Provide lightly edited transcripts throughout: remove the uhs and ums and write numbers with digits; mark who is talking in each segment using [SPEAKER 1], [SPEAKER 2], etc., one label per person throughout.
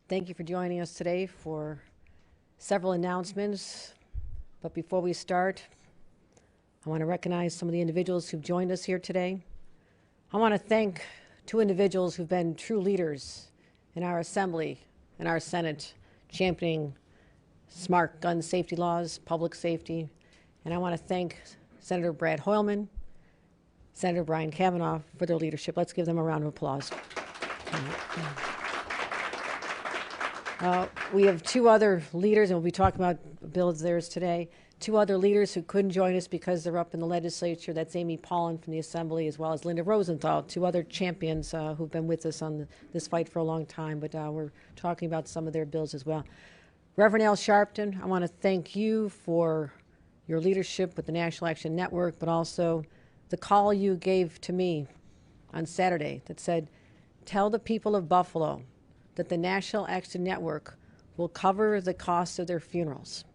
[SPEAKER 1] Thank you for joining us today for several announcements. But before we start, I want to recognize some of the individuals who've joined us here today. I want to thank two individuals who've been true leaders in our Assembly and our Senate, championing smart gun safety laws, public safety. And I want to thank Senator Brad Hoylman, Senator Brian Kavanaugh for their leadership. Let's give them a round of applause. We have two other leaders, and we'll be talking about bills theirs today. Two other leaders who couldn't join us because they're up in the legislature. That's Amy Paulin from the Assembly, as well as Linda Rosenthal, two other champions who've been with us on this fight for a long time. But we're talking about some of their bills as well. Reverend Al Sharpton, I want to thank you for your leadership with the National Action Network, but also the call you gave to me on Saturday that said, tell the people of Buffalo that the National Action Network will cover the cost of their funerals.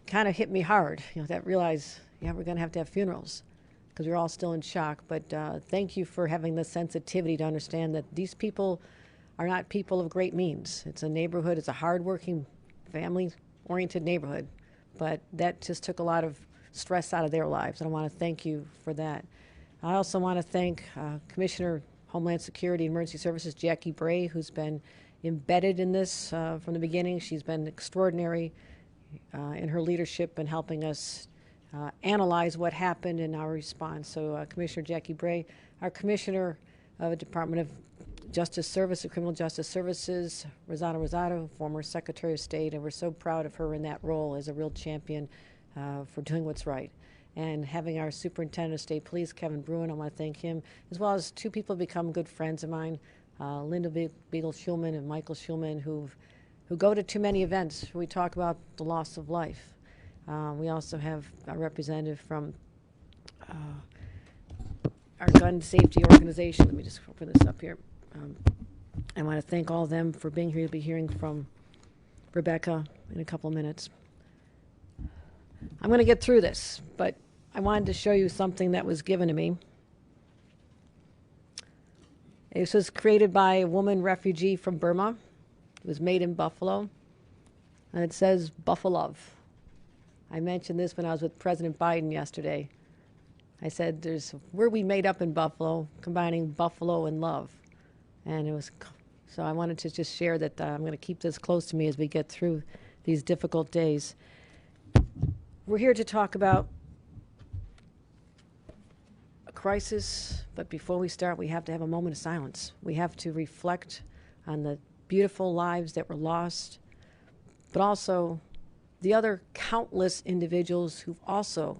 [SPEAKER 1] Kind of hit me hard, that realize, we're going to have funerals, because we're all still in shock. But thank you for having the sensitivity to understand that these people are not people of great means. It's a neighborhood, it's a hardworking, family-oriented neighborhood, but that just took a lot of stress out of their lives, and I want to thank you for that. I also want to thank Commissioner Homeland Security and Emergency Services, Jackie Bray, who's been embedded in this from the beginning. She's been extraordinary in her leadership and helping us analyze what happened in our response. So Commissioner Jackie Bray, our Commissioner of the Department of Justice Services, Criminal Justice Services, Rosanna Rosado, former Secretary of State, and we're so proud of her in that role as a real champion for doing what's right. And having our Superintendent of State Police, Kevin Bruin, I want to thank him, as well as two people become good friends of mine, Linda Beagle-Schulman and Michael Schulman, who go to too many events where we talk about the loss of life. We also have a representative from our gun safety organization. Let me just open this up here. I want to thank all of them for being here. You'll be hearing from Rebecca in a couple of minutes. I'm going to get through this, but I wanted to show you something that was given to me. This was created by a woman refugee from Burma. It was made in Buffalo, and it says Buffalo. I mentioned this when I was with President Biden yesterday. I said, there's word we made up in Buffalo, combining Buffalo and love. And it was, so I wanted to just share that I'm going to keep this close to me as we get through these difficult days. We're here to talk about a crisis, but before we start, we have to have a moment of silence. We have to reflect on the beautiful lives that were lost, but also the other countless individuals who've also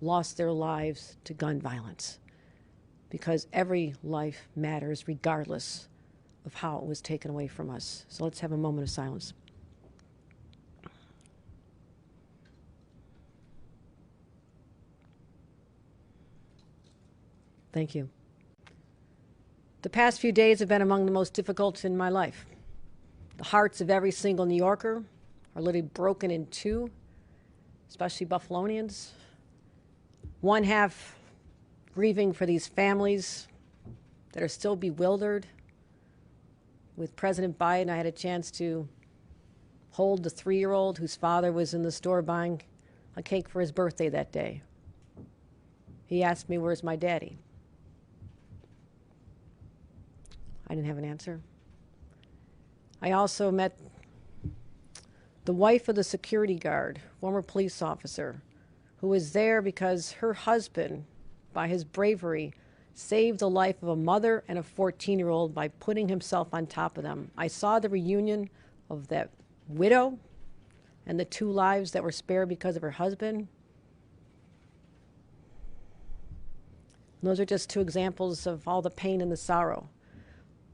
[SPEAKER 1] lost their lives to gun violence, because every life matters regardless of how it was taken away from us. So let's have a moment of silence. Thank you. The past few days have been among the most difficult in my life. The hearts of every single New Yorker are literally broken in two, especially Buffalonians. One half grieving for these families that are still bewildered. With President Biden, I had a chance to hold the 3-year-old whose father was in the store buying a cake for his birthday that day. He asked me, "Where's my daddy?" I didn't have an answer. I also met the wife of the security guard, former police officer, who was there because her husband, by his bravery, saved the life of a mother and a 14-year-old by putting himself on top of them. I saw the reunion of that widow and the 2 lives that were spared because of her husband. And those are just 2 examples of all the pain and the sorrow.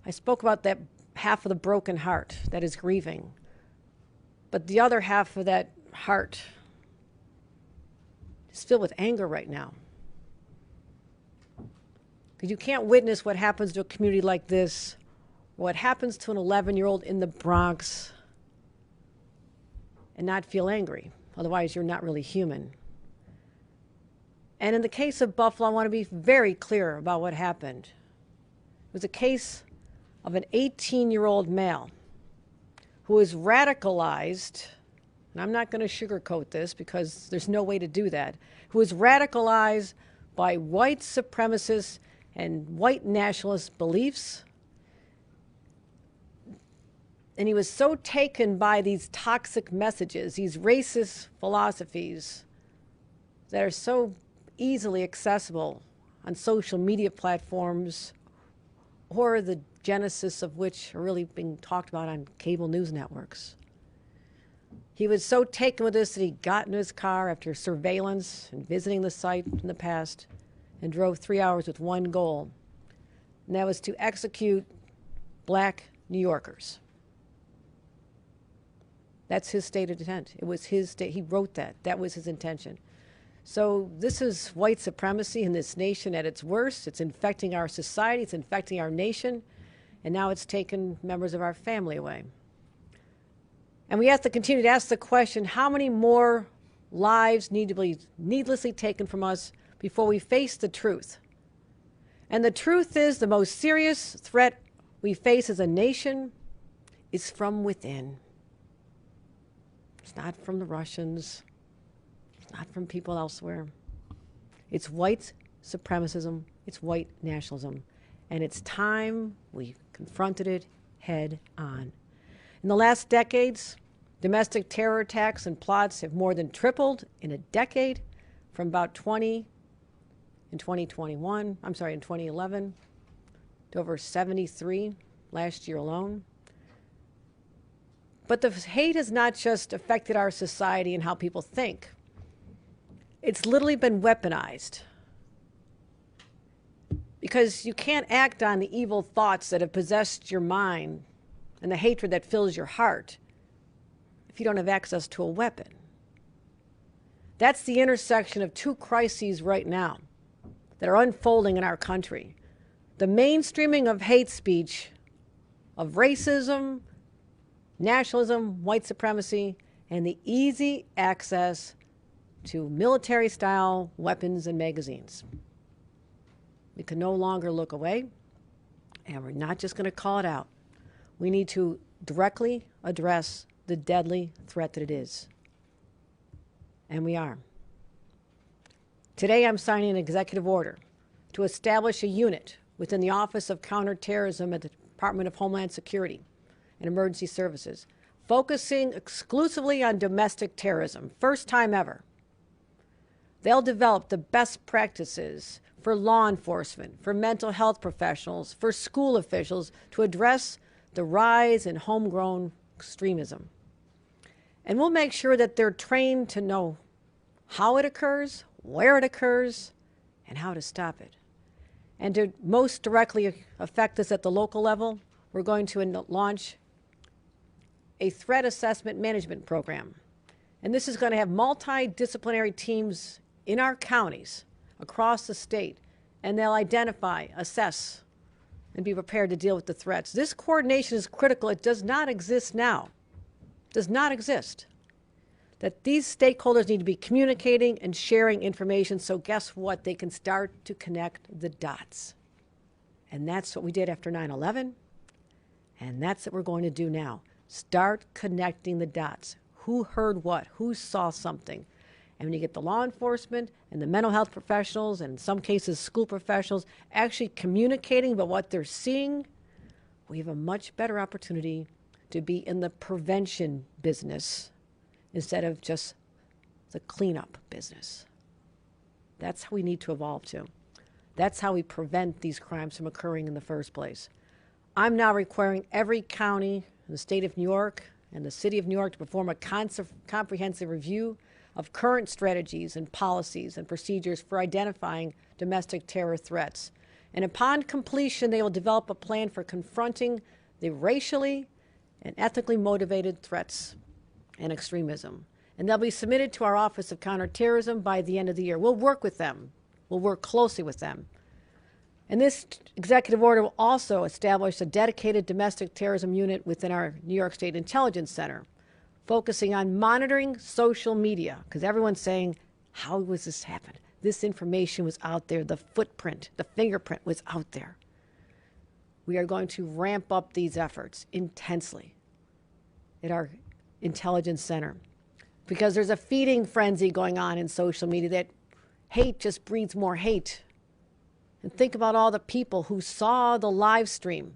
[SPEAKER 1] I spoke about that half of the broken heart that is grieving. But the other half of that heart is filled with anger right now. Because you can't witness what happens to a community like this, what happens to an 11-year-old in the Bronx, and not feel angry. Otherwise, you're not really human. And in the case of Buffalo, I want to be very clear about what happened. It was a case of an 18-year-old male who was radicalized, and I'm not going to sugarcoat this because there's no way to do that, who was radicalized by white supremacist and white nationalist beliefs. And he was so taken by these toxic messages, these racist philosophies that are so easily accessible on social media platforms, or the genesis of which are really being talked about on cable news networks. He was so taken with this that he got into his car after surveillance and visiting the site in the past and drove 3 hours with one goal, and that was to execute black New Yorkers. That's his stated intent. It was his state. He wrote that. That was his intention. So this is white supremacy in this nation at its worst. It's infecting our society. It's infecting our nation. And now it's taken members of our family away. And we have to continue to ask the question, how many more lives need to be needlessly taken from us before we face the truth? And the truth is the most serious threat we face as a nation is from within. It's not from the Russians. It's not from people elsewhere. It's white supremacism. It's white nationalism. And it's time we confronted it head on. In the last decades, domestic terror attacks and plots have more than tripled in a decade, from about 20 in 2011 to over 73 last year alone. But the hate has not just affected our society and how people think. It's literally been weaponized. Because you can't act on the evil thoughts that have possessed your mind and the hatred that fills your heart if you don't have access to a weapon. That's the intersection of two crises right now that are unfolding in our country. The mainstreaming of hate speech, of racism, nationalism, white supremacy, and the easy access to military-style weapons and magazines. We can no longer look away, and we're not just going to call it out. We need to directly address the deadly threat that it is. And we are. Today I'm signing an executive order to establish a unit within the Office of Counterterrorism at the Department of Homeland Security and Emergency Services, focusing exclusively on domestic terrorism, first time ever. They'll develop the best practices for law enforcement, for mental health professionals, for school officials to address the rise in homegrown extremism. And we'll make sure that they're trained to know how it occurs, where it occurs, and how to stop it. And to most directly affect this at the local level, we're going to launch a threat assessment management program. And this is going to have multidisciplinary teams in our counties across the state, and they'll identify, assess, and be prepared to deal with the threats. This coordination is critical. It does not exist now. It does not exist. That these stakeholders need to be communicating and sharing information, so guess what? They can start to connect the dots. And that's what we did after 9/11, and that's what we're going to do now. Start connecting the dots. Who heard what? Who saw something? And when you get the law enforcement and the mental health professionals, and in some cases school professionals, actually communicating about what they're seeing, we have a much better opportunity to be in the prevention business instead of just the cleanup business. That's how we need to evolve to. That's how we prevent these crimes from occurring in the first place. I'm now requiring every county in the state of New York and the city of New York to perform a comprehensive review of current strategies and policies and procedures for identifying domestic terror threats. And upon completion, they will develop a plan for confronting the racially and ethnically motivated threats and extremism. And they'll be submitted to our Office of Counterterrorism by the end of the year. We'll work with them. We'll work closely with them. And this executive order will also establish a dedicated domestic terrorism unit within our New York State Intelligence Center, focusing on monitoring social media, because everyone's saying, how was this happen? This information was out there, the footprint, the fingerprint was out there. We are going to ramp up these efforts intensely at our intelligence center, because there's a feeding frenzy going on in social media that hate just breeds more hate. And think about all the people who saw the live stream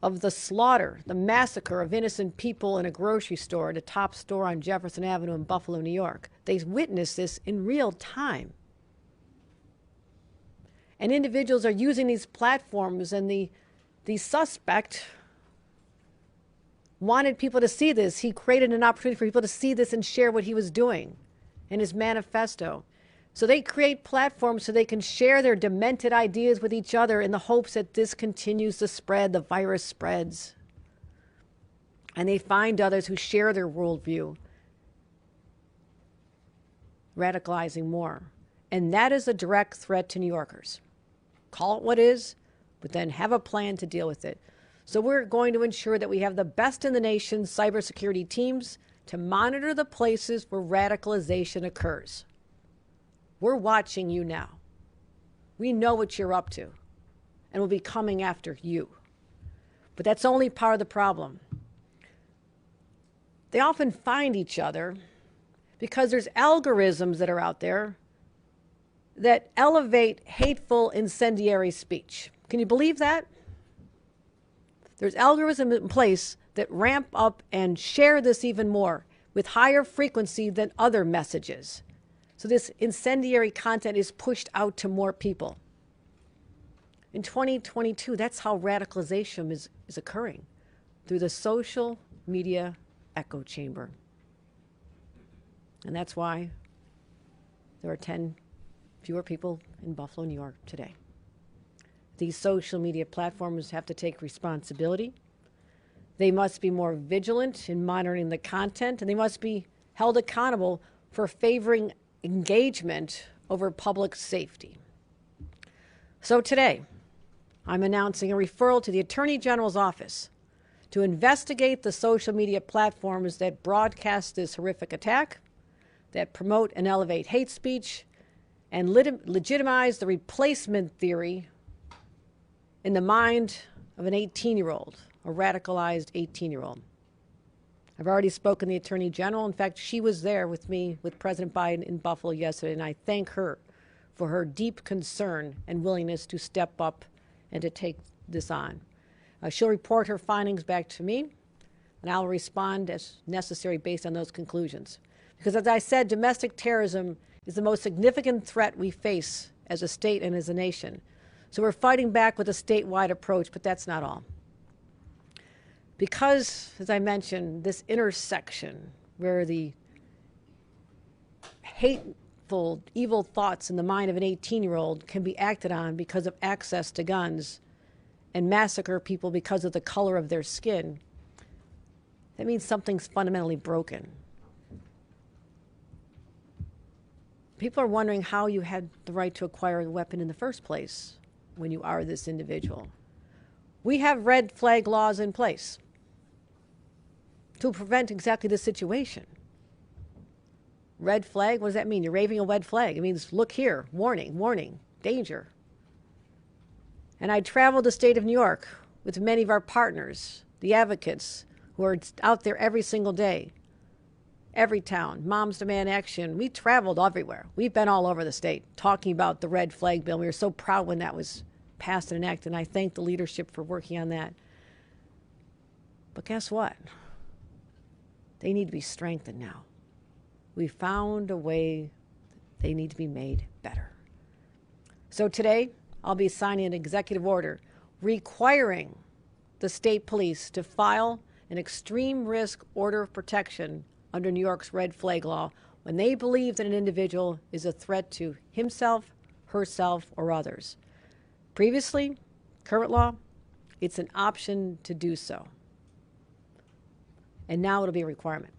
[SPEAKER 1] of the slaughter, the massacre of innocent people in a grocery store, at a top store on Jefferson Avenue in Buffalo, New York. They witnessed this in real time. And individuals are using these platforms, and the suspect wanted people to see this. He created an opportunity for people to see this and share what he was doing in his manifesto. So they create platforms so they can share their demented ideas with each other in the hopes that this continues to spread, the virus spreads. And they find others who share their worldview, radicalizing more. And that is a direct threat to New Yorkers. Call it what is, but then have a plan to deal with it. So we're going to ensure that we have the best in the nation cybersecurity teams to monitor the places where radicalization occurs. We're watching you now. We know what you're up to, and we'll be coming after you. But that's only part of the problem. They often find each other because there's algorithms that are out there that elevate hateful, incendiary speech. Can you believe that? There's algorithms in place that ramp up and share this even more with higher frequency than other messages. So this incendiary content is pushed out to more people. In 2022, that's how radicalization is occurring, through the social media echo chamber. And that's why there are 10 fewer people in Buffalo, New York today. These social media platforms have to take responsibility. They must be more vigilant in monitoring the content, and they must be held accountable for favoring engagement over public safety. So today, I'm announcing a referral to the Attorney General's office to investigate the social media platforms that broadcast this horrific attack, that promote and elevate hate speech, and legitimize the replacement theory in the mind of an 18-year-old, a radicalized 18-year-old. I've already spoken to the Attorney General. In fact, she was there with me, with President Biden in Buffalo yesterday, and I thank her for her deep concern and willingness to step up and to take this on. She'll report her findings back to me, and I'll respond as necessary based on those conclusions. Because as I said, domestic terrorism is the most significant threat we face as a state and as a nation. So we're fighting back with a statewide approach, but that's not all. Because, as I mentioned, this intersection where the hateful, evil thoughts in the mind of an 18-year-old can be acted on because of access to guns and massacre people because of the color of their skin, that means something's fundamentally broken. People are wondering how you had the right to acquire a weapon in the first place when you are this individual. We have red flag laws in place to prevent exactly this situation. Red flag, what does that mean? You're waving a red flag. It means, look here, warning, warning, danger. And I traveled the state of New York with many of our partners, the advocates, who are out there every single day, every town, Moms Demand Action. We traveled everywhere. We've been all over the state talking about the red flag bill. We were so proud when that was passed and enacted, and I thank the leadership for working on that. But guess what? They need to be strengthened now. We found a way they need to be made better. So today, I'll be signing an executive order requiring the state police to file an extreme risk order of protection under New York's red flag law when they believe that an individual is a threat to himself, herself, or others. Previously, current law, it's an option to do so. And now it'll be a requirement.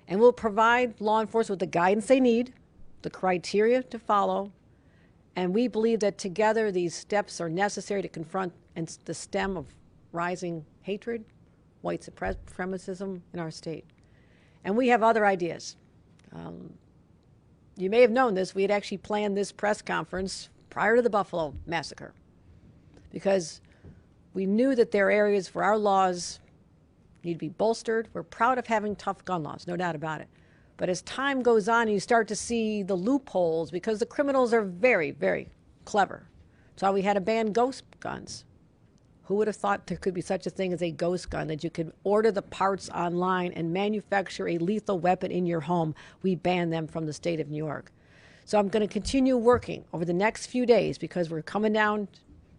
[SPEAKER 1] And we'll provide law enforcement with the guidance they need, the criteria to follow, and we believe that together these steps are necessary to confront the stem of rising hatred, white supremacism in our state. And we have other ideas. You may have known this. We had actually planned this press conference prior to the Buffalo massacre because we knew that there are areas where our laws need to be bolstered. We're proud of having tough gun laws, no doubt about it. But as time goes on, you start to see the loopholes because the criminals are very, very clever. That's why we had to ban ghost guns. Who would have thought there could be such a thing as a ghost gun, that you could order the parts online and manufacture a lethal weapon in your home? We banned them from the state of New York. So I'm going to continue working over the next few days because we're coming down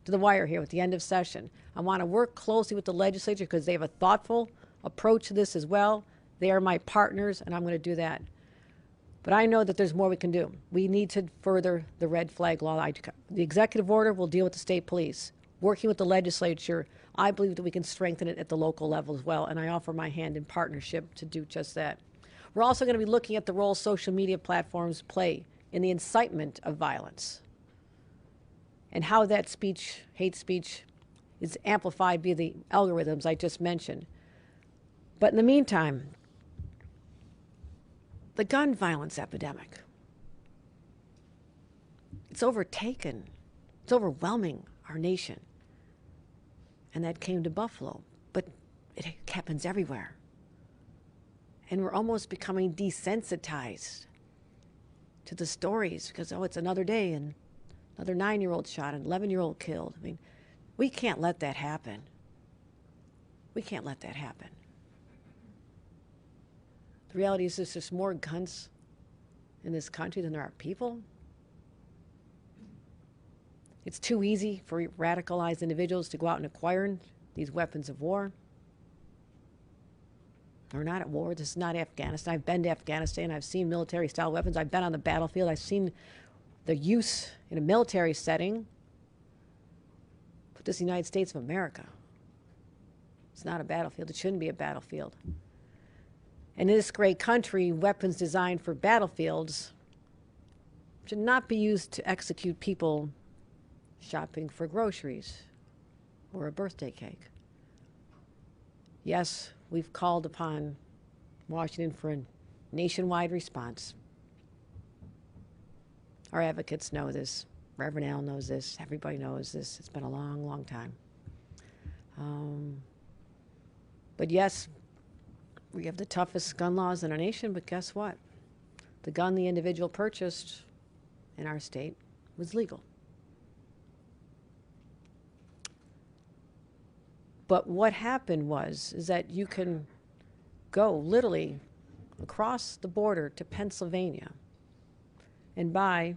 [SPEAKER 1] to the wire here at the end of session. I want to work closely with the legislature because they have a thoughtful approach to this as well. They are my partners, and I'm going to do that. But I know that there's more we can do. We need to further the red flag law. The executive order will deal with the state police. Working with the legislature, I believe that we can strengthen it at the local level as well, and I offer my hand in partnership to do just that. We're also going to be looking at the role social media platforms play in the incitement of violence and how that speech, hate speech, is amplified via the algorithms I just mentioned. But in the meantime, the gun violence epidemic, it's overtaken, it's overwhelming our nation. And that came to Buffalo, but it happens everywhere. And we're almost becoming desensitized to the stories because, oh, it's another day and another 9-year-old shot, an 11-year-old killed. I mean, we can't let that happen. We can't let that happen. The reality is there's just more guns in this country than there are people. It's too easy for radicalized individuals to go out and acquire these weapons of war. We're not at war. This is not Afghanistan. I've been to Afghanistan. I've seen military-style weapons. I've been on the battlefield. I've seen the use in a military setting. But this is the United States of America. It's not a battlefield. It shouldn't be a battlefield. And in this great country, weapons designed for battlefields should not be used to execute people shopping for groceries or a birthday cake. Yes, we've called upon Washington for a nationwide response. Our advocates know this. Reverend Al knows this. Everybody knows this. It's been a long, long time. But yes, we have the toughest gun laws in our nation, but guess what? The gun the individual purchased in our state was legal. But what happened is that you can go literally across the border to Pennsylvania and buy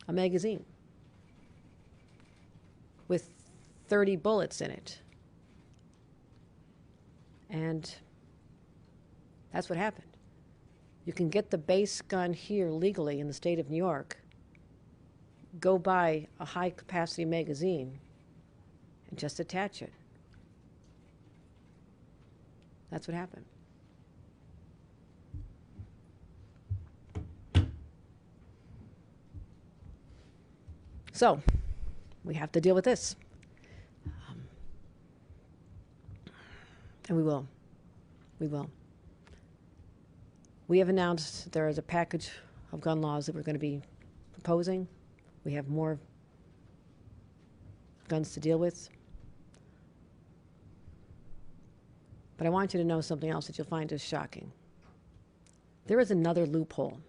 [SPEAKER 1] a magazine with 30 bullets in it. And that's what happened. You can get the base gun here legally in the state of New York, go buy a high-capacity magazine, and just attach it. That's what happened. So, we have to deal with this. And we will. We will. We have announced there is a package of gun laws that we're going to be proposing. We have more guns to deal with. But I want you to know something else that you'll find just shocking. There is another loophole.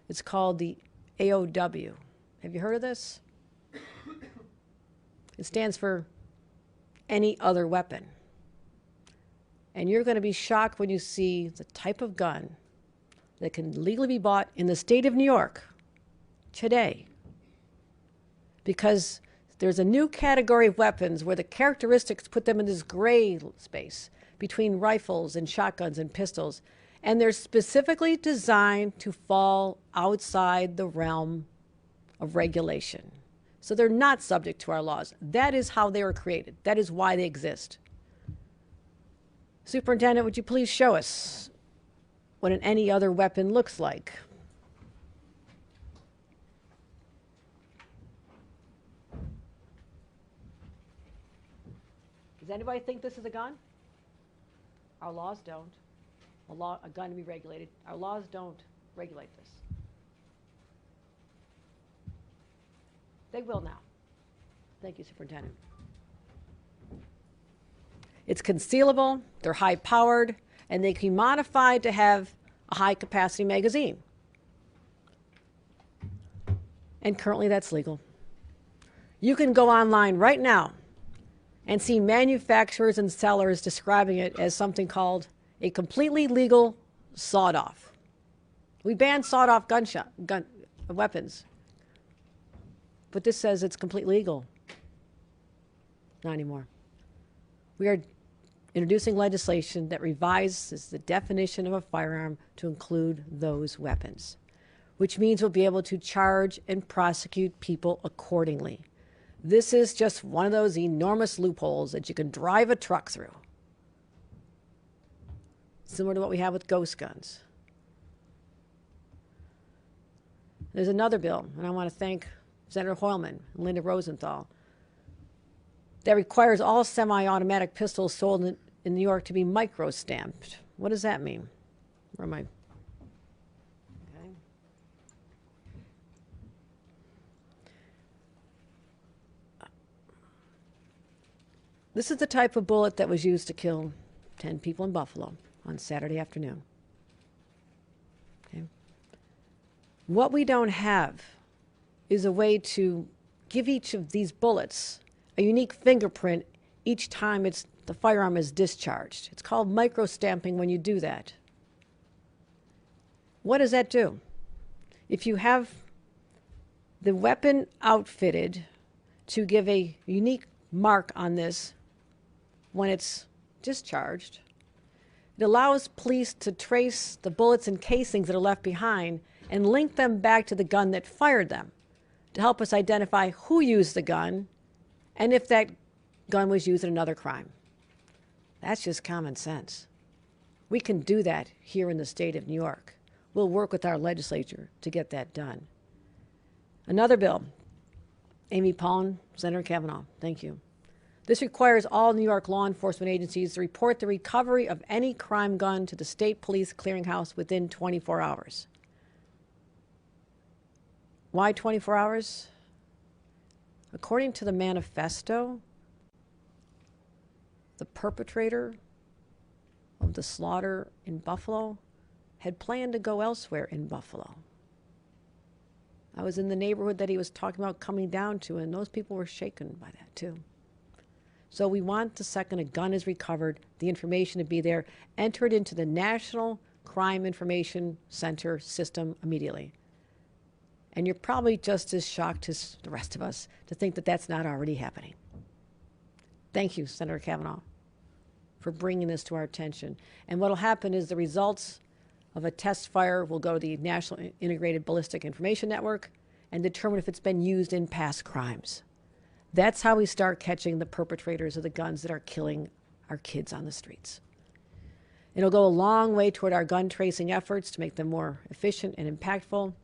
[SPEAKER 1] It's called the AOW. Have you heard of this? It stands for any other weapon. And you're going to be shocked when you see the type of gun that can legally be bought in the state of New York today. Because there's a new category of weapons where the characteristics put them in this gray space between rifles and shotguns and pistols. And they're specifically designed to fall outside the realm of regulation. So they're not subject to our laws. That is how they were created. That is why they exist. Superintendent, would you please show us what an any other weapon looks like? Does anybody think this is a gun? Our laws don't. A gun to be regulated. Our laws don't regulate this. They will now. Thank you, Superintendent. It's concealable, they're high-powered, and they can be modified to have a high-capacity magazine. And currently that's legal. You can go online right now and see manufacturers and sellers describing it as something called a completely legal sawed-off. We banned sawed-off gun weapons, but this says it's completely legal. Not anymore. We are introducing legislation that revises the definition of a firearm to include those weapons, which means we'll be able to charge and prosecute people accordingly. This is just one of those enormous loopholes that you can drive a truck through. Similar to what we have with ghost guns. There's another bill, and I want to thank Senator Hoylman and Linda Rosenthal, that requires all semi-automatic pistols sold in New York to be micro-stamped. What does that mean? Where am I? Okay. This is the type of bullet that was used to kill 10 people in Buffalo on Saturday afternoon. Okay. What we don't have is a way to give each of these bullets a unique fingerprint each time the firearm is discharged. It's called micro-stamping when you do that. What does that do? If you have the weapon outfitted to give a unique mark on this when it's discharged, it allows police to trace the bullets and casings that are left behind and link them back to the gun that fired them to help us identify who used the gun and if that gun was used in another crime. That's just common sense. We can do that here in the state of New York. We'll work with our legislature to get that done. Another bill, Amy Paulin, Senator Kavanaugh, thank you. This requires all New York law enforcement agencies to report the recovery of any crime gun to the state police clearinghouse within 24 hours. Why 24 hours? According to the manifesto, the perpetrator of the slaughter in Buffalo had planned to go elsewhere in Buffalo. I was in the neighborhood that he was talking about coming down to, and those people were shaken by that too. So we want the second a gun is recovered, the information to be there, entered into the National Crime Information Center system immediately. And you're probably just as shocked as the rest of us to think that that's not already happening. Thank you, Senator Kavanaugh, for bringing this to our attention. And what will happen is the results of a test fire will go to the National Integrated Ballistic Information Network and determine if it's been used in past crimes. That's how we start catching the perpetrators of the guns that are killing our kids on the streets. It'll go a long way toward our gun tracing efforts to make them more efficient and impactful.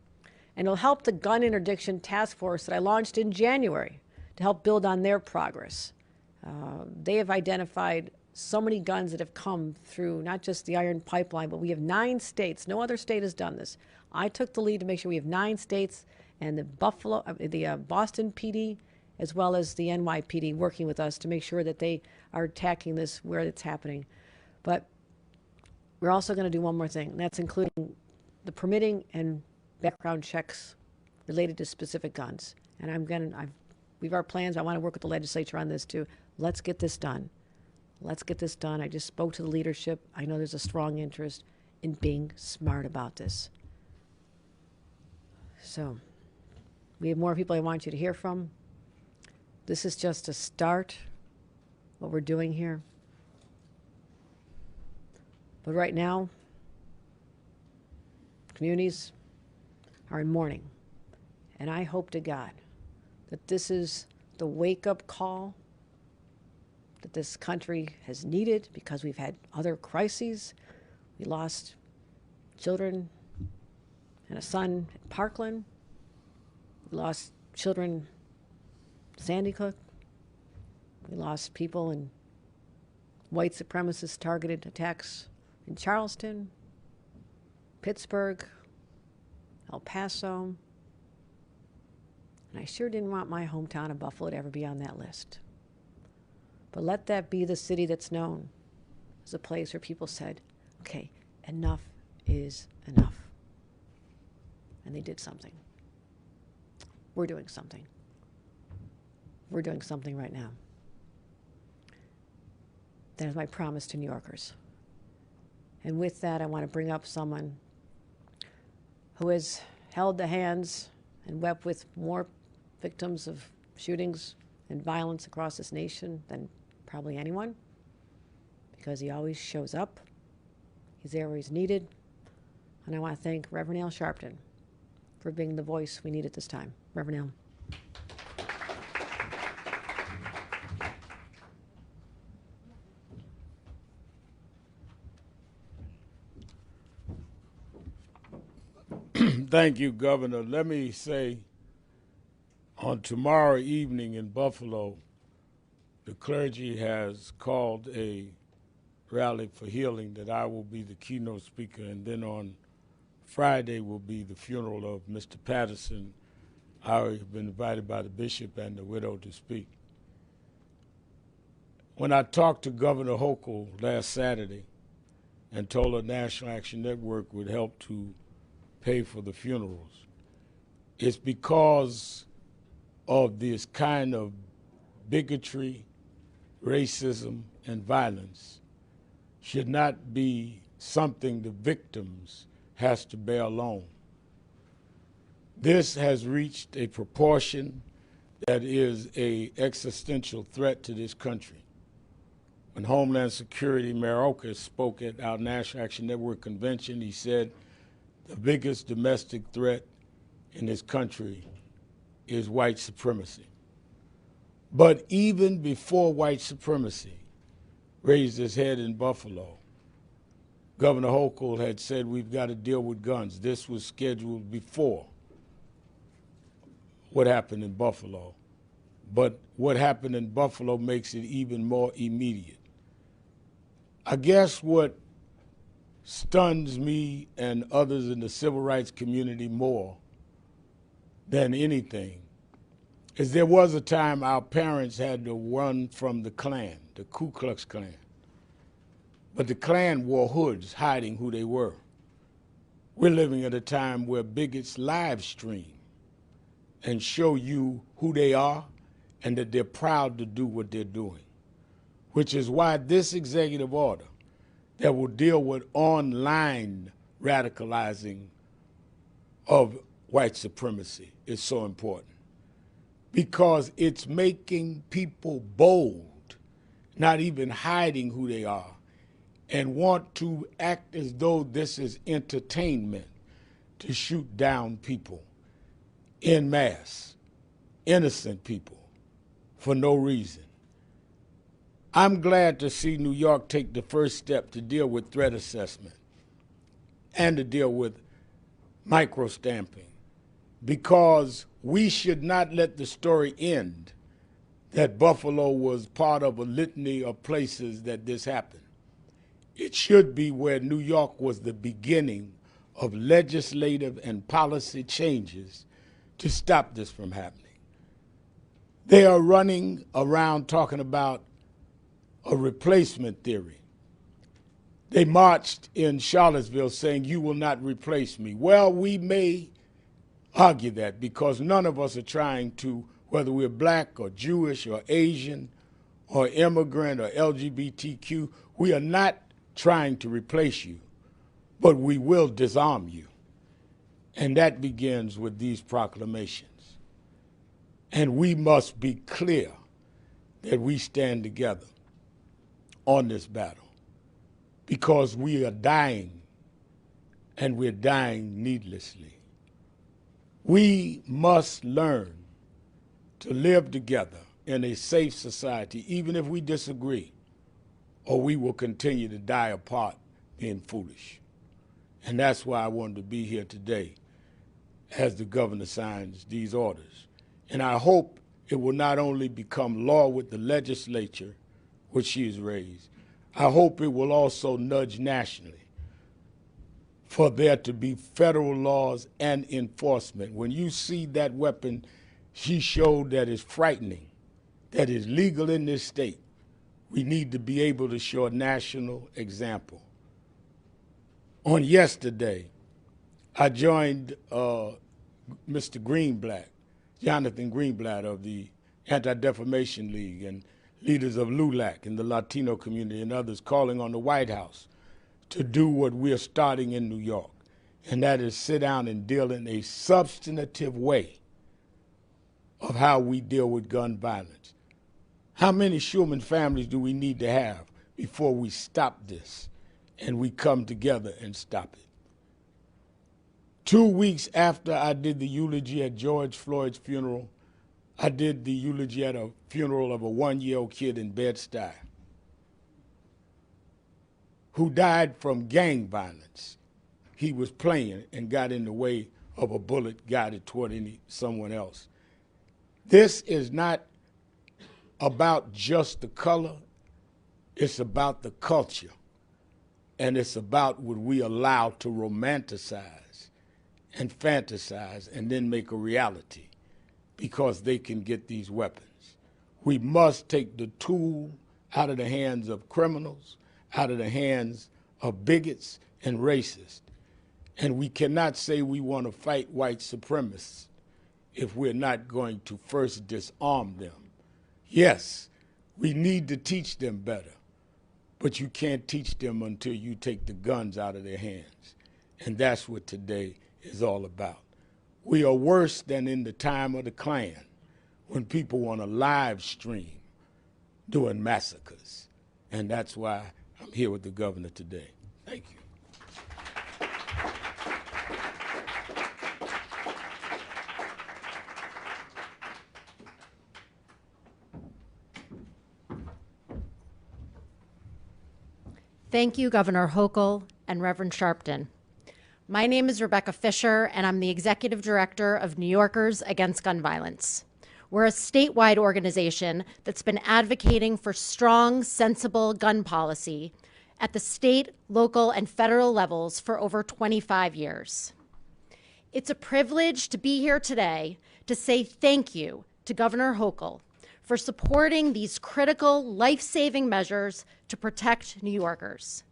[SPEAKER 1] And it'll help the Gun Interdiction Task Force that I launched in January to help build on their progress. They have identified so many guns that have come through not just the iron pipeline, but we have 9 states. No other state has done this. I took the lead to make sure we have 9 states and the Boston PD as well as the NYPD working with us to make sure that they are attacking this where it's happening. But we're also going to do one more thing, and that's including the permitting and background checks related to specific guns. And we have our plans. I want to work with the legislature on this too. Let's get this done. Let's get this done. I just spoke to the leadership. I know there's a strong interest in being smart about this. So we have more people I want you to hear from. This is just a start, what we're doing here. But right now, communities are in mourning. And I hope to God that this is the wake-up call that this country has needed because we've had other crises. We lost children and a son at Parkland. We lost children at Sandy Hook. We lost people in white supremacist targeted attacks in Charleston, Pittsburgh, El Paso. And I sure didn't want my hometown of Buffalo to ever be on that list. But let that be the city that's known as a place where people said, okay, enough is enough. And they did something. We're doing something. We're doing something right now. That is my promise to New Yorkers. And with that, I want to bring up someone who has held the hands and wept with more victims of shootings and violence across this nation than probably anyone, because he always shows up. He's there where he's needed. And I want to thank Reverend Al Sharpton for being the voice we need at this time. Reverend Al.
[SPEAKER 2] Thank you, Governor. Let me say, on tomorrow evening in Buffalo, the clergy has called a rally for healing that I will be the keynote speaker, and then on Friday will be the funeral of Mr. Patterson. I have been invited by the bishop and the widow to speak. When I talked to Governor Hochul last Saturday and told her National Action Network would help to pay for the funerals, it's because of this kind of bigotry, racism, and violence should not be something the victims has to bear alone. This has reached a proportion that is an existential threat to this country. When Homeland Security Mayor Hochul spoke at our National Action Network convention, he said the biggest domestic threat in this country is white supremacy. But even before white supremacy raised its head in Buffalo, Governor Hochul had said we've got to deal with guns. This was scheduled before what happened in Buffalo. But what happened in Buffalo makes it even more immediate. I guess what stuns me and others in the civil rights community more than anything is there was a time our parents had to run from the Klan, the Ku Klux Klan. But the Klan wore hoods hiding who they were. We're living at a time where bigots live stream and show you who they are and that they're proud to do what they're doing, which is why this executive order that will deal with online radicalizing of white supremacy is so important, because it's making people bold, not even hiding who they are, and want to act as though this is entertainment to shoot down people en masse, innocent people, for no reason. I'm glad to see New York take the first step to deal with threat assessment and to deal with micro-stamping, because we should not let the story end that Buffalo was part of a litany of places that this happened. It should be where New York was the beginning of legislative and policy changes to stop this from happening. They are running around talking about a replacement theory. They marched in Charlottesville saying, "You will not replace me." Well, we may argue that, because none of us are trying to, whether we're black or Jewish or Asian or immigrant or LGBTQ, we are not trying to replace you, but we will disarm you. And that begins with these proclamations. And we must be clear that we stand together on this battle, because we are dying, and we're dying needlessly. We must learn to live together in a safe society, even if we disagree, or we will continue to die apart being foolish. And that's why I wanted to be here today as the governor signs these orders. And I hope it will not only become law with the legislature, which she has raised, I hope it will also nudge nationally for there to be federal laws and enforcement. When you see that weapon She showed that it's frightening, that it's legal in this state. We need to be able to show a national example. On yesterday, I joined Mr. Greenblatt, Jonathan Greenblatt of the Anti-Defamation League, and leaders of LULAC and the Latino community and others calling on the White House to do what we're starting in New York, and that is sit down and deal in a substantive way of how we deal with gun violence. How many Schumann families do we need to have before we stop this and we come together and stop it? 2 weeks after I did the eulogy at George Floyd's funeral, I did the eulogy at a funeral of a 1-year-old kid in Bed-Stuy who died from gang violence. He was playing and got in the way of a bullet guided toward someone else. This is not about just the color, it's about the culture, and it's about what we allow to romanticize and fantasize and then make a reality because they can get these weapons. We must take the tool out of the hands of criminals, out of the hands of bigots and racists. And we cannot say we want to fight white supremacists if we're not going to first disarm them. Yes, we need to teach them better, but you can't teach them until you take the guns out of their hands. And that's what today is all about. We are worse than in the time of the Klan, when people want to live stream doing massacres. And that's why I'm here with the governor today. Thank you.
[SPEAKER 3] Thank you, Governor Hochul and Reverend Sharpton. My name is Rebecca Fisher, and I'm the Executive Director of New Yorkers Against Gun Violence. We're a statewide organization that's been advocating for strong, sensible gun policy at the state, local, and federal levels for over 25 years. It's a privilege to be here today to say thank you to Governor Hochul for supporting these critical, life-saving measures to protect New Yorkers.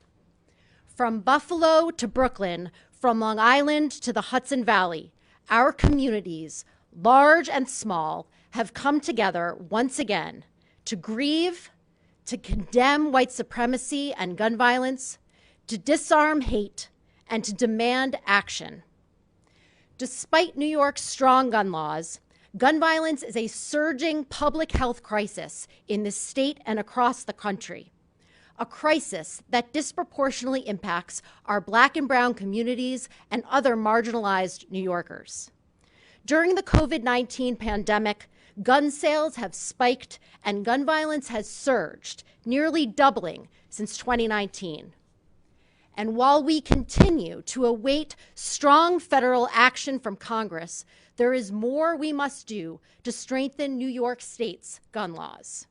[SPEAKER 3] From Buffalo to Brooklyn, from Long Island to the Hudson Valley, our communities, large and small, have come together once again to grieve, to condemn white supremacy and gun violence, to disarm hate, and to demand action. Despite New York's strong gun laws, gun violence is a surging public health crisis in the state and across the country, a crisis that disproportionately impacts our Black and brown communities and other marginalized New Yorkers. During the COVID-19 pandemic, gun sales have spiked and gun violence has surged, nearly doubling since 2019. And while we continue to await strong federal action from Congress, there is more we must do to strengthen New York State's gun laws.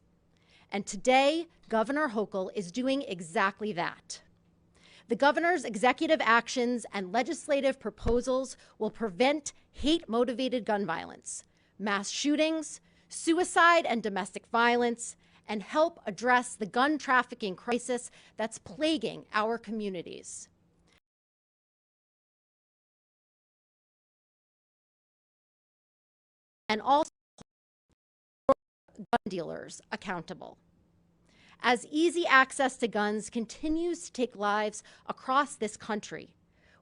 [SPEAKER 3] And today, Governor Hochul is doing exactly that. The governor's executive actions and legislative proposals will prevent hate-motivated gun violence, mass shootings, suicide and domestic violence, and help address the gun trafficking crisis that's plaguing our communities. And also gun dealers accountable. As easy access to guns continues to take lives across this country,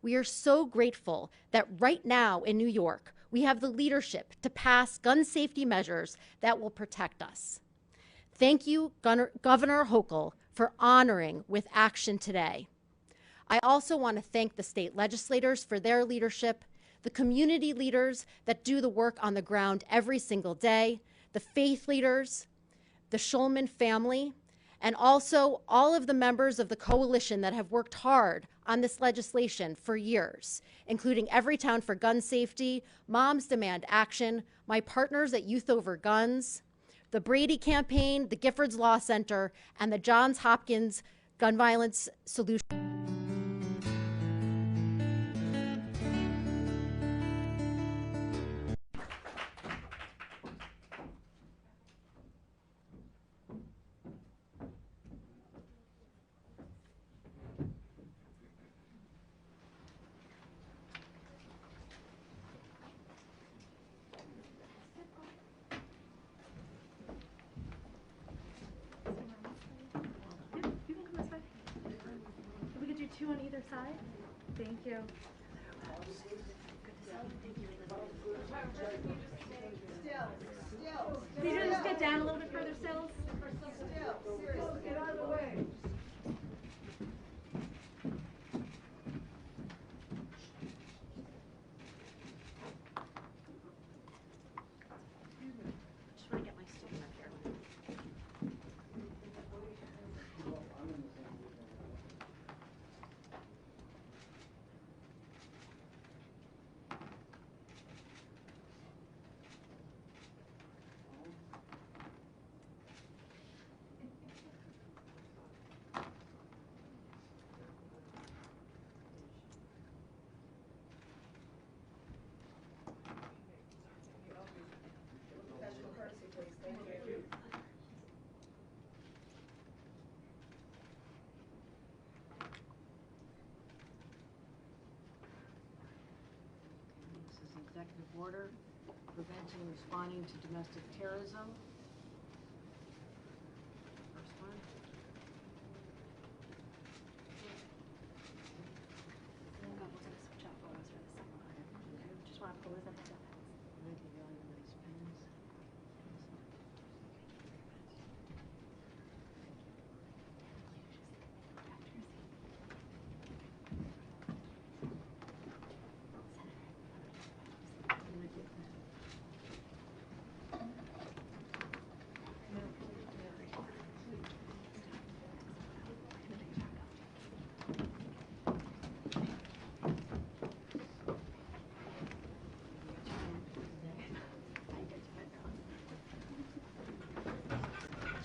[SPEAKER 3] we are so grateful that right now in New York, we have the leadership to pass gun safety measures that will protect us. Thank you, Governor Hochul, for honoring with action today. I also want to thank the state legislators for their leadership, the community leaders that do the work on the ground every single day, the faith leaders, the Schulman family, and also all of the members of the coalition that have worked hard on this legislation for years, including Everytown for Gun Safety, Moms Demand Action, my partners at Youth Over Guns, the Brady Campaign, the Giffords Law Center, and the Johns Hopkins Gun Violence Solution.
[SPEAKER 4] two on either side. Thank you. Could you just get down a little bit further, Sills?
[SPEAKER 5] Seriously, get out of the way.
[SPEAKER 3] Just want to get my student up here.
[SPEAKER 5] Professional courtesy, please. Thank you.
[SPEAKER 1] This is an executive order preventing and responding to domestic terrorism.